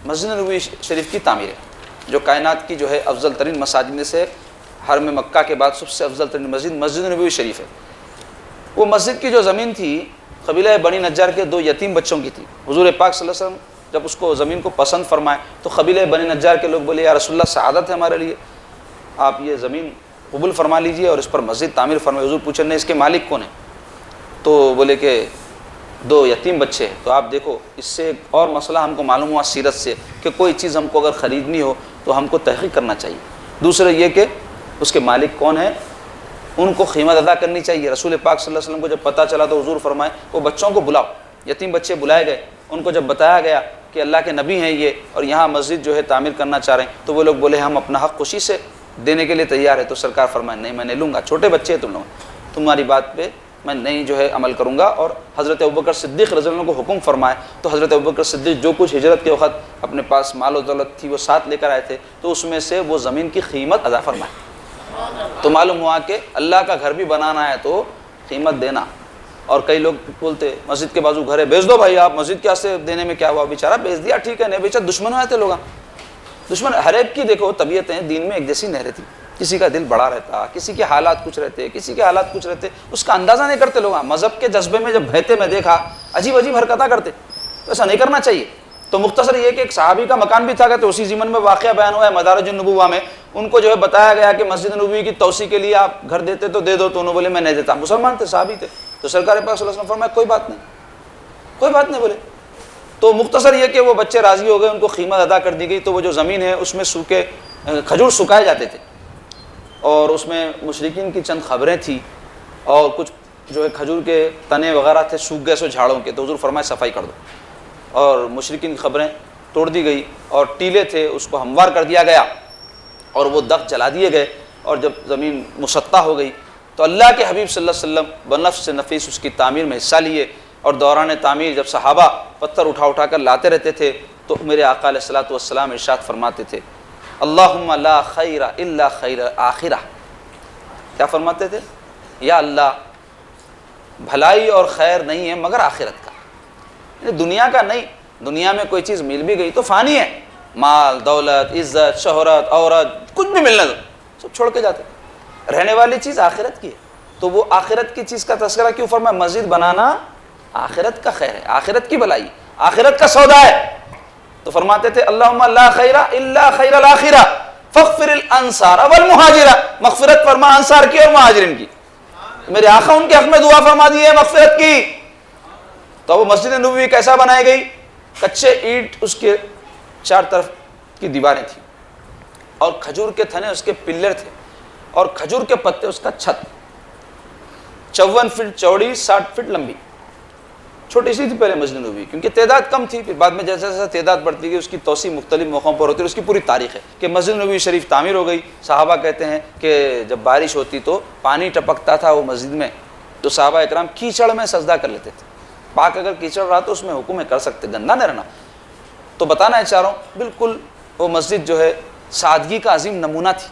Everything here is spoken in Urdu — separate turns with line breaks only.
مسجد نبوی شریف کی تعمیر ہے، جو کائنات کی جو ہے افضل ترین مساجد میں سے حرم مکہ کے بعد سب سے افضل ترین مسجد مسجد نبوی شریف ہے۔ وہ مسجد کی جو زمین تھی قبیلہ بنی نجار کے 2 یتیم بچوں کی تھی۔ حضور پاک صلی اللہ علیہ وسلم جب اس کو زمین کو پسند فرمائے تو قبیلہ بنی نجار کے لوگ بولے یا رسول اللہ سعادت ہے ہمارے لیے، آپ یہ زمین قبول فرما لیجئے اور اس پر مسجد تعمیر فرمائے۔ حضور پوچھے نہیں اس کے مالک کون ہیں؟ تو بولے کہ 2 یتیم بچے ہیں۔ تو آپ دیکھو اس سے ایک اور مسئلہ ہم کو معلوم ہوا سیرت سے کہ کوئی چیز ہم کو اگر خریدنی ہو تو ہم کو تحقیق کرنا چاہیے۔ دوسرا یہ کہ اس کے مالک کون ہیں، ان کو قیمت ادا کرنی چاہیے۔ رسول پاک صلی اللہ علیہ وسلم کو جب پتہ چلا تو حضور فرمائے وہ بچوں کو بلاؤ، یتیم بچے بلائے گئے۔ ان کو جب بتایا گیا کہ اللہ کے نبی ہیں یہ اور یہاں مسجد جو ہے تعمیر کرنا چاہ رہے ہیں، تو وہ لوگ بولے ہم اپنا حق خوشی سے دینے کے لیے تیار ہے۔ تو سرکار فرمائے نہیں میں نہیں لوں گا، چھوٹے بچے ہیں تم لوگ، تمہاری بات پہ میں نہیں جو ہے عمل کروں گا۔ اور حضرت ابوبکر صدیق رضی اللہ عنہ کو حکم فرمائے تو حضرت ابوبکر صدیق جو کچھ ہجرت کے وقت اپنے پاس مال و دولت تھی وہ ساتھ لے کر آئے تھے، تو اس میں سے وہ زمین کی قیمت ادا فرمائے۔ تو معلوم ہوا کہ اللہ کا گھر بھی بنانا ہے تو قیمت دینا۔ اور کئی لوگ بولتے مسجد کے بازو گھر ہے بیچ دو بھائی، آپ مسجد کیا سے دینے میں کیا ہوا، بیچارہ بیچ دیا ٹھیک ہے، نہیں بیچا دشمن ہوئے تھے لوگ۔ دشمن ہر ایک کی دیکھو طبیعتیں دین میں ایک جیسی نہیں رہتی، کسی کا دل بڑا رہتا، کسی کے حالات کچھ رہتے، کسی کے حالات کچھ رہتے، اس کا اندازہ نہیں کرتے لوگ۔ مذہب کے جذبے میں جب بہتے میں دیکھا عجیب عجیب حرکتیں کرتے، تو ایسا نہیں کرنا چاہیے۔ تو مختصر یہ کہ ایک صحابی کا مکان بھی تھا کہ تو اسی ضمن میں واقعہ بیان ہوا ہے مدارج النبوہ میں، ان کو جو ہے بتایا گیا کہ مسجد نبوی کی توسیع کے لیے آپ گھر دیتے تو دے دو، تو انہوں بولے میں نہیں دیتا، مسلمان تھے صحابی تھے۔ تو سرکار پاک صلی اللہ علیہ وسلم فرمایا کوئی بات نہیں، کوئی بات نہیں بولے۔ تو مختصر یہ کہ وہ بچے راضی ہو گئے، ان کو قیمت ادا کر دی گئی۔ تو وہ جو زمین ہے اس میں سوکھے کھجور سکھائے جاتے تھے اور اس میں مشرکین کی چند خبریں تھیں اور کچھ جو ہے کھجور کے تنے وغیرہ تھے سوکھ گئے سو جھاڑوں کے، تو حضور فرمائے صفائی کر دو، اور مشرکین کی خبریں توڑ دی گئی اور ٹیلے تھے اس کو ہموار کر دیا گیا اور وہ دغ جلا دیے گئے۔ اور جب زمین مسطح ہو گئی تو اللہ کے حبیب صلی اللہ علیہ وسلم بنفس نفیس اس کی تعمیر میں حصہ لیے، اور دوران تعمیر جب صحابہ پتھر اٹھا اٹھا کر لاتے رہتے تھے تو میرے آقا علیہ الصلوۃ والسلام ارشاد فرماتے تھے اللہم لا خیر الا خیر آخرہ۔ کیا فرماتے تھے؟ یا اللہ بھلائی اور خیر نہیں ہے مگر آخرت کا، یعنی دنیا کا نہیں۔ دنیا میں کوئی چیز مل بھی گئی تو فانی ہے، مال دولت عزت شہرت عورت کچھ بھی ملنے دو سب چھوڑ کے جاتے، رہنے والی چیز آخرت کی ہے۔ تو وہ آخرت کی چیز کا تذکرہ کیوں فرمایا؟ مسجد بنانا آخرت کا خیر ہے، آخرت کی بھلائی، آخرت کا سودا ہے۔ تو فرماتے تھے اللہم لا خیر الا خیر الاخرہ فاغفر الانصار والمہاجرہ، مغفرت فرما انصار کی اور مہاجرین کی۔ میرے آقا ان کے حق میں دعا فرما دی ہے مغفرت کی۔ تو وہ مسجد نبوی کیسا بنائی گئی؟ کچے اینٹ اس کے 4 طرف کی دیواریں تھیں اور کھجور کے تھنے اس کے پلر تھے اور کھجور کے پتے اس کا چھت، 54 فٹ چوڑی 60 فٹ لمبی، چھوٹی سی تھی پہلے مسجد نبوی کیونکہ تعداد کم تھی، پھر بعد میں جیسا جیسا تعداد بڑھتی گئی اس کی توسیع مختلف موقعوں پر ہوتی ہے۔ اس کی پوری تاریخ ہے کہ مسجد نبوی شریف تعمیر ہو گئی۔ صحابہ کہتے ہیں کہ جب بارش ہوتی تو پانی ٹپکتا تھا وہ مسجد میں، تو صحابہ اکرام کیچڑ میں سجدہ کر لیتے تھے۔ پاک اگر کیچڑ رہا تو اس میں حکم ہے کر سکتے، گندا نہیں رہنا۔ تو بتانا چاہ رہا ہوں بالکل وہ مسجد جو ہے سادگی کا عظیم نمونہ تھی۔